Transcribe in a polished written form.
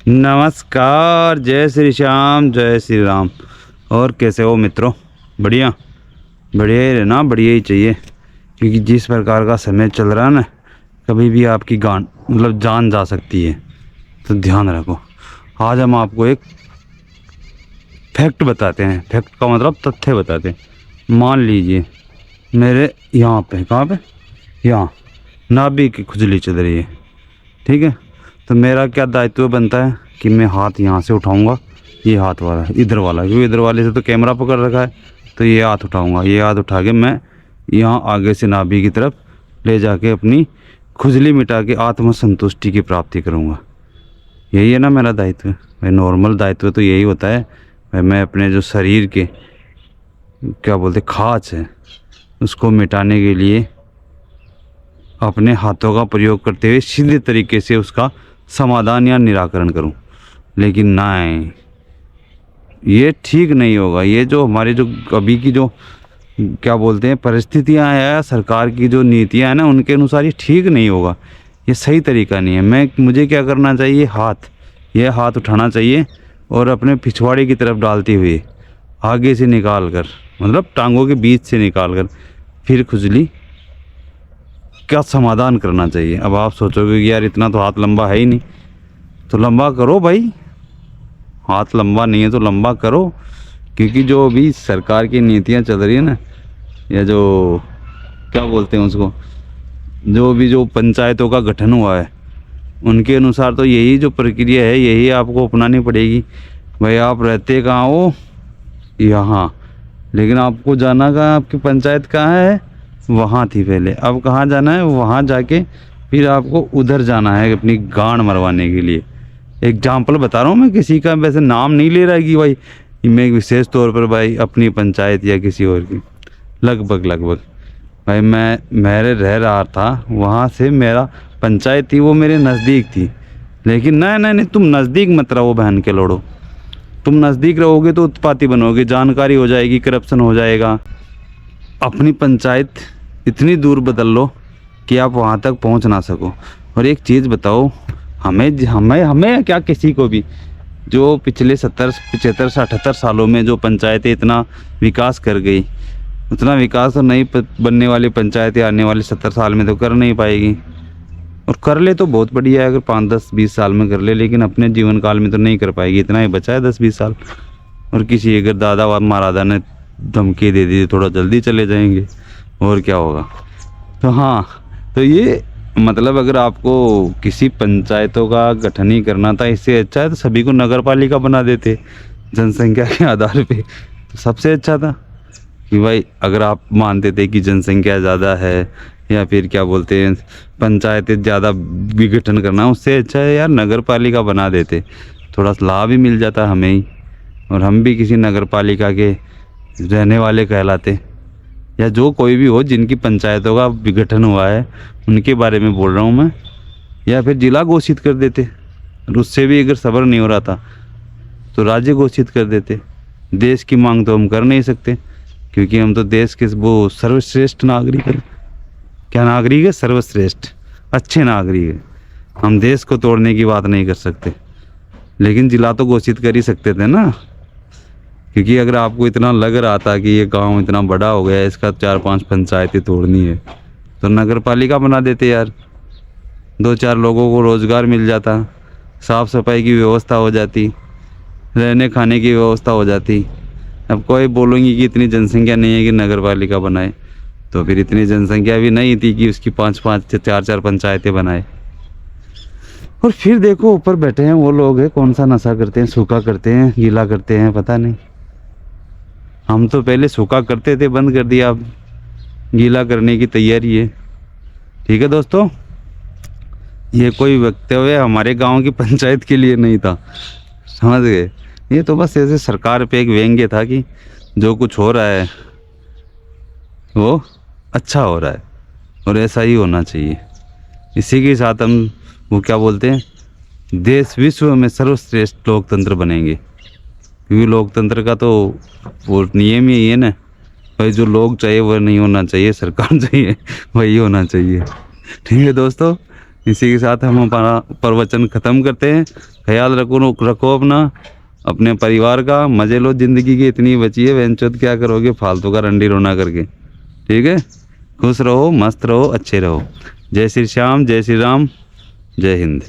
नमस्कार, जय श्री श्याम, जय श्री राम। और कैसे हो मित्रों? बढ़िया बढ़िया ही रहना, बढ़िया ही चाहिए, क्योंकि जिस प्रकार का समय चल रहा है ना, कभी भी आपकी जान जा सकती है, तो ध्यान रखो। आज हम आपको एक फैक्ट बताते हैं। फैक्ट का मतलब तथ्य बताते हैं। मान लीजिए मेरे यहाँ पे, कहाँ पे, यहाँ नाभि की खुजली चल रही है, ठीक है। तो मेरा क्या दायित्व बनता है कि मैं हाथ यहाँ से उठाऊंगा, ये हाथ वाला, इधर वाला, क्योंकि इधर वाले से तो कैमरा पकड़ रखा है, तो ये हाथ उठाऊंगा। ये हाथ उठा के मैं यहाँ आगे से नाभि की तरफ ले जाके अपनी खुजली मिटा के आत्म संतुष्टि की प्राप्ति करूँगा। यही है ना मेरा दायित्व भाई। नॉर्मल दायित्व तो यही होता है भाई। मैं अपने जो शरीर के क्या बोलते खाज है, उसको मिटाने के लिए अपने हाथों का प्रयोग करते हुए सीधे तरीके से उसका समाधान या निराकरण करूं। लेकिन नहीं, ये ठीक नहीं होगा। ये जो हमारे जो अभी की जो क्या बोलते हैं परिस्थितियां हैं, सरकार की जो नीतियां हैं ना, उनके अनुसार ये ठीक नहीं होगा। ये सही तरीका नहीं है। मुझे क्या करना चाहिए, ये हाथ उठाना चाहिए और अपने पिछवाड़े की तरफ डालते हुए आगे से निकाल कर, मतलब टांगों के बीच से निकाल कर, फिर खुजली का समाधान करना चाहिए। अब आप सोचोगे कि यार इतना तो हाथ लंबा है ही नहीं, तो लंबा करो भाई। हाथ लंबा नहीं है तो लंबा करो, क्योंकि जो अभी सरकार की नीतियां चल रही है ना, या जो क्या बोलते हैं उसको, जो पंचायतों का गठन हुआ है, उनके अनुसार तो यही जो प्रक्रिया है, यही आपको अपनानी पड़ेगी। भाई आप रहते कहाँ हो? यहाँ, लेकिन आपको जाना कहाँ, आपकी पंचायत कहाँ है? वहाँ थी पहले। अब कहाँ जाना है? वहाँ जाके फिर आपको उधर जाना है अपनी गांड मरवाने के लिए। एग्जाम्पल बता रहा हूँ मैं, किसी का वैसे नाम नहीं ले रहा कि भाई मैं विशेष तौर पर भाई अपनी पंचायत या किसी और की। लगभग भाई मैं मेरे रह रहा था, वहाँ से मेरा पंचायत थी वो मेरे नज़दीक थी। लेकिन नहीं, तुम नज़दीक मत रहो बहन के लोड़ो। तुम नज़दीक रहोगे तो उत्पाती बनोगे, जानकारी हो जाएगी, करप्शन हो जाएगा। अपनी पंचायत इतनी दूर बदल लो कि आप वहाँ तक पहुँच ना सको। और एक चीज़ बताओ, हमें क्या, किसी को भी, जो पिछले 70 75 से 78 सालों में जो पंचायतें इतना विकास कर गई, उतना विकास तो नहीं बनने वाली पंचायतें आने वाले 70 साल में तो कर नहीं पाएगी। और कर ले तो बहुत बढ़िया है, अगर 5 10 20 साल में कर ले, लेकिन अपने जीवन काल में तो नहीं कर पाएगी। इतना ही बचा है 10 20 साल। और किसी अगर दादा व महाराजा ने धमकी दे दी, थोड़ा जल्दी चले जाएंगे, और क्या होगा। तो हाँ, तो ये मतलब अगर आपको किसी पंचायतों का गठन ही करना था, इससे अच्छा है तो सभी को नगर पालिका बना देते जनसंख्या के आधार पे, तो सबसे अच्छा था। कि भाई अगर आप मानते थे कि जनसंख्या ज़्यादा है, या फिर क्या बोलते हैं पंचायतें ज़्यादा विघटन करना, उससे अच्छा है यार नगर पालिका बना देते, थोड़ा लाभ ही मिल जाता हमें ही, और हम भी किसी नगर पालिका के रहने वाले कहलाते। या जो कोई भी हो जिनकी पंचायतों का विघटन हुआ है, उनके बारे में बोल रहा हूँ मैं। या फिर जिला घोषित कर देते, और उससे भी अगर सब्र नहीं हो रहा था तो राज्य घोषित कर देते। देश की मांग तो हम कर नहीं सकते, क्योंकि हम तो देश के वो सर्वश्रेष्ठ नागरिक हैं। क्या नागरिक है? सर्वश्रेष्ठ, अच्छे नागरिक है। हम देश को तोड़ने की बात नहीं कर सकते, लेकिन जिला तो घोषित कर ही सकते थे ना। क्योंकि अगर आपको इतना लग रहा था कि ये गांव इतना बड़ा हो गया है, इसका 4-5 पंचायतें तोड़नी है, तो नगर पालिका बना देते यार। 2-4 लोगों को रोजगार मिल जाता, साफ सफाई की व्यवस्था हो जाती, रहने खाने की व्यवस्था हो जाती। अब कोई बोलेंगे कि इतनी जनसंख्या नहीं है कि नगर पालिका बनाए, तो फिर इतनी जनसंख्या भी नहीं थी कि उसकी 5-5 4-4 पंचायतें बनाए। और फिर देखो ऊपर बैठे हैं वो लोग हैं, कौन सा नशा करते हैं, सूखा करते हैं, गीला करते हैं, पता नहीं। हम तो पहले सूखा करते थे, बंद कर दिया, अब गीला करने की तैयारी है। ठीक है दोस्तों, ये कोई वक्तव्य हमारे गांव की पंचायत के लिए नहीं था, समझ गए। ये तो बस ऐसे सरकार पे एक व्यंग्य था कि जो कुछ हो रहा है वो अच्छा हो रहा है, और ऐसा ही होना चाहिए। इसी के साथ हम वो क्या बोलते हैं, देश विश्व में सर्वश्रेष्ठ लोकतंत्र बनेंगे। क्योंकि लोकतंत्र का तो वो नियम ही है ना भाई, जो लोग चाहिए वो नहीं होना चाहिए, सरकार चाहिए वही होना चाहिए। ठीक है दोस्तों, इसी के साथ हम हमारा प्रवचन ख़त्म करते हैं। ख्याल रखो अपने परिवार का। मज़े लो, ज़िंदगी की इतनी बची है, वेंचोद क्या करोगे फालतू का रंडी रोना करके। ठीक है, खुश रहो, मस्त रहो, अच्छे रहो। जय श्री श्याम, जय श्री राम, जय हिंद।